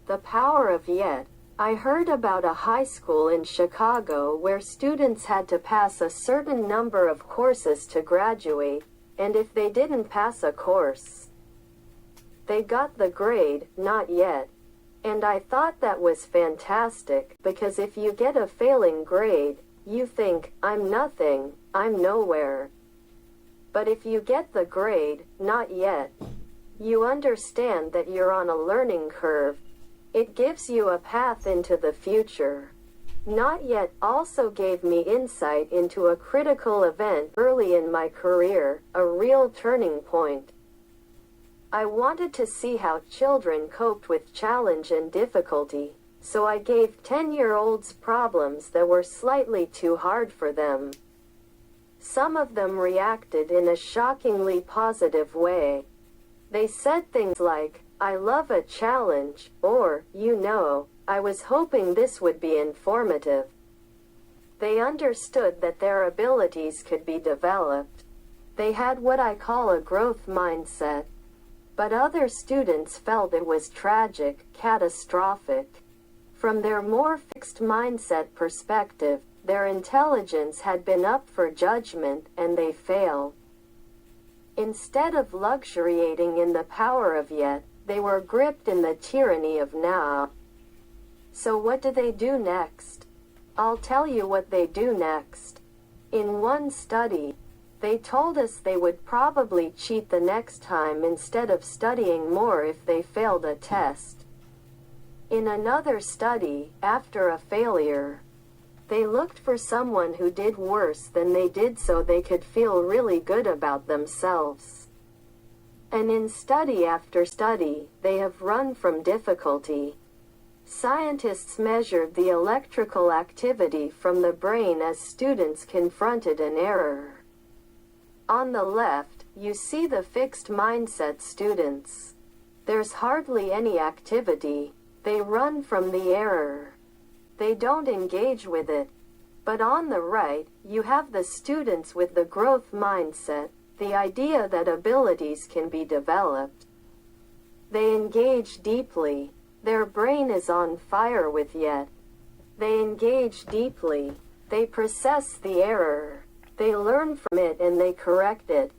The power of yet. I heard about a high school in Chicago where students had to pass a certain number of courses to graduate, and if they didn't pass a course, they got the grade, not yet. And I thought that was fantastic, because if you get a failing grade, you think, I'm nothing, I'm nowhere. But if you get the grade, not yet, you understand that you're on a learning curve. It gives you a path into the future. Not yet also gave me insight into a critical event early in my career, a real turning point. I wanted to see how children coped with challenge and difficulty, so I gave 10-year-olds problems that were slightly too hard for them. Some of them reacted in a shockingly positive way. They said things like, I love a challenge, or, I was hoping this would be informative. They understood that their abilities could be developed. They had what I call a growth mindset. But other students felt it was tragic, catastrophic. From their more fixed mindset perspective, their intelligence had been up for judgment, and they failed. Instead of luxuriating in the power of yet, they were gripped in the tyranny of now. So what do they do next? I'll tell you what they do next. In one study, they told us they would probably cheat the next time instead of studying more if they failed a test. In another study, after a failure, they looked for someone who did worse than they did so they could feel really good about themselves. And in study after study, they have run from difficulty. Scientists measured the electrical activity from the brain as students confronted an error. On the left, you see the fixed mindset students. There's hardly any activity. They run from the error. They don't engage with it. But on the right, you have the students with the growth mindset, the idea that abilities can be developed. They engage deeply. Their brain is on fire with yet. They engage deeply. They process the error. They learn from it and they correct it.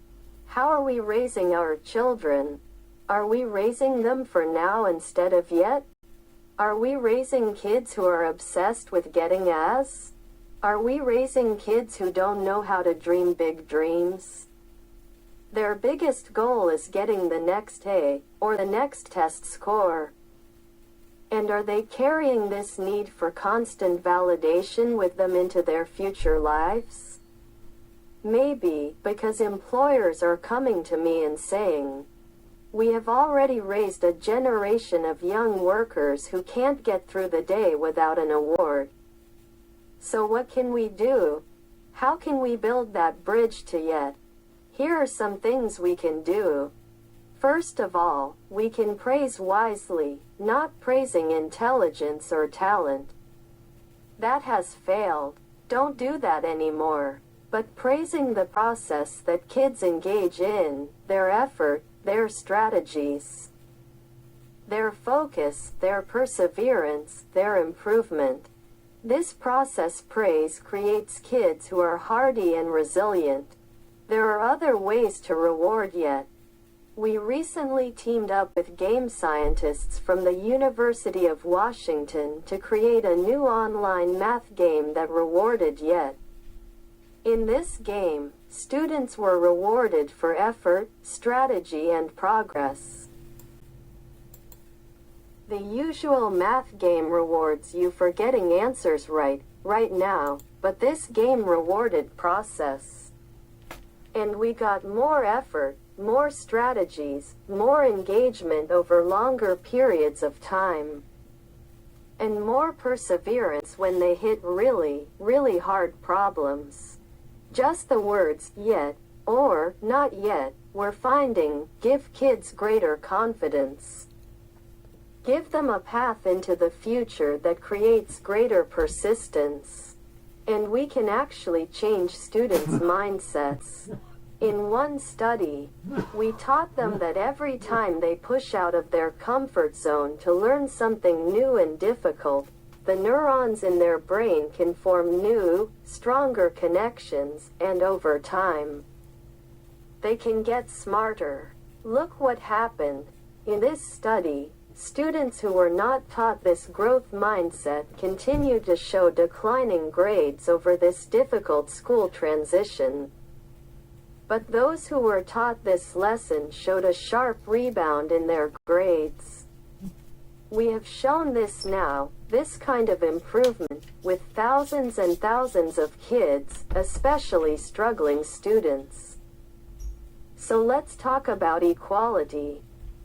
How are we raising our children? Are we raising them for now instead of yet? Are we raising kids who are obsessed with getting A's? Are we raising kids who don't know how to dream big dreams? Their biggest goal is getting the next A, or the next test score. And are they carrying this need for constant validation with them into their future lives? Maybe, because employers are coming to me and saying, we have already raised a generation of young workers who can't get through the day without an award. So what can we do? How can we build that bridge to yet? Here are some things we can do. First of all, we can praise wisely, not praising intelligence or talent. That has failed. Don't do that anymore. But praising the process that kids engage in, their effort, their strategies, their focus, their perseverance, their improvement. This process praise creates kids who are hardy and resilient. There are other ways to reward yet. We recently teamed up with game scientists from the University of Washington to create a new online math game that rewarded yet. In this game, students were rewarded for effort, strategy, and progress. The usual math game rewards you for getting answers right now, but this game rewarded process. And we got more effort, more strategies, more engagement over longer periods of time, and more perseverance when they hit really, really hard problems. Just the words, yet, or, not yet, we're finding, give kids greater confidence. Give them a path into the future that creates greater persistence. And we can actually change students' mindsets. In one study, we taught them that every time they push out of their comfort zone to learn something new and difficult, the neurons in their brain can form new, stronger connections, and over time, they can get smarter. Look what happened. In this study, students who were not taught this growth mindset continued to show declining grades over this difficult school transition. But those who were taught this lesson showed a sharp rebound in their grades. We have shown this now, this kind of improvement, with thousands and thousands of kids, especially struggling students. So let's talk about equality.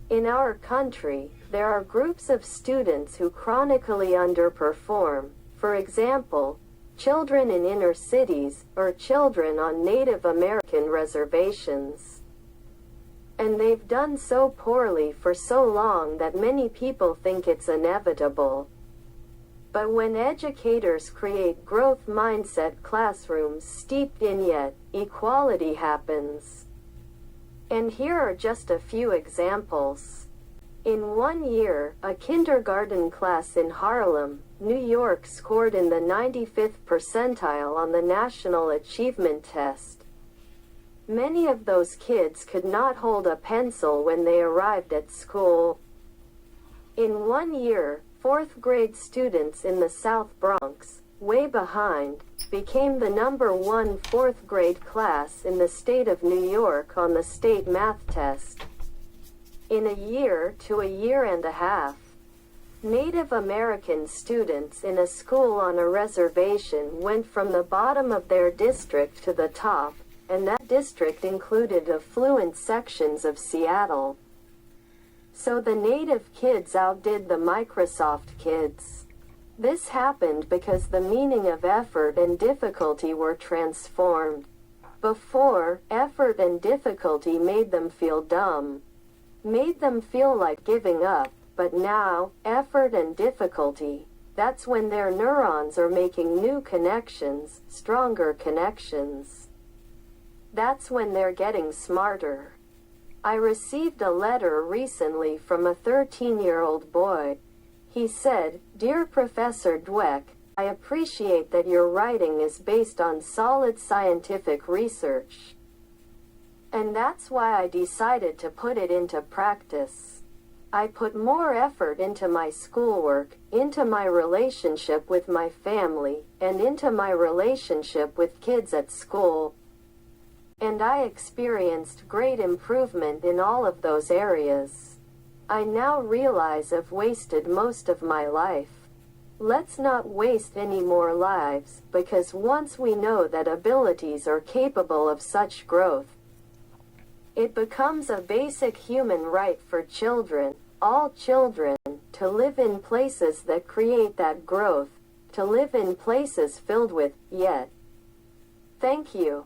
In our country, there are groups of students who chronically underperform. For example, children in inner cities, or children on Native American reservations. And they've done so poorly for so long that many people think it's inevitable. But when educators create growth mindset classrooms steeped in yet, equality happens. And here are just a few examples. In 1 year, a kindergarten class in Harlem, New York scored in the 95th percentile on the National Achievement Test. Many of those kids could not hold a pencil when they arrived at school. In 1 year, 4th grade students in the South Bronx, way behind, became the #1 4th grade class in the state of New York on the state math test. In a year to a year and a half, Native American students in a school on a reservation went from the bottom of their district to the top, and that district included affluent sections of Seattle. So the Native kids outdid the Microsoft kids. This happened because the meaning of effort and difficulty were transformed. Before, effort and difficulty made them feel dumb, made them feel like giving up. But now, effort and difficulty, that's when their neurons are making new connections, stronger connections. That's when they're getting smarter. I received a letter recently from a 13-year-old boy. He said, "Dear Professor Dweck, I appreciate that your writing is based on solid scientific research. And that's why I decided to put it into practice. I put more effort into my schoolwork, into my relationship with my family, and into my relationship with kids at school. And I experienced great improvement in all of those areas. I now realize I've wasted most of my life. Let's not waste any more lives, because once we know that abilities are capable of such growth, it becomes a basic human right for children, all children, to live in places that create that growth, to live in places filled with, yet." Thank you.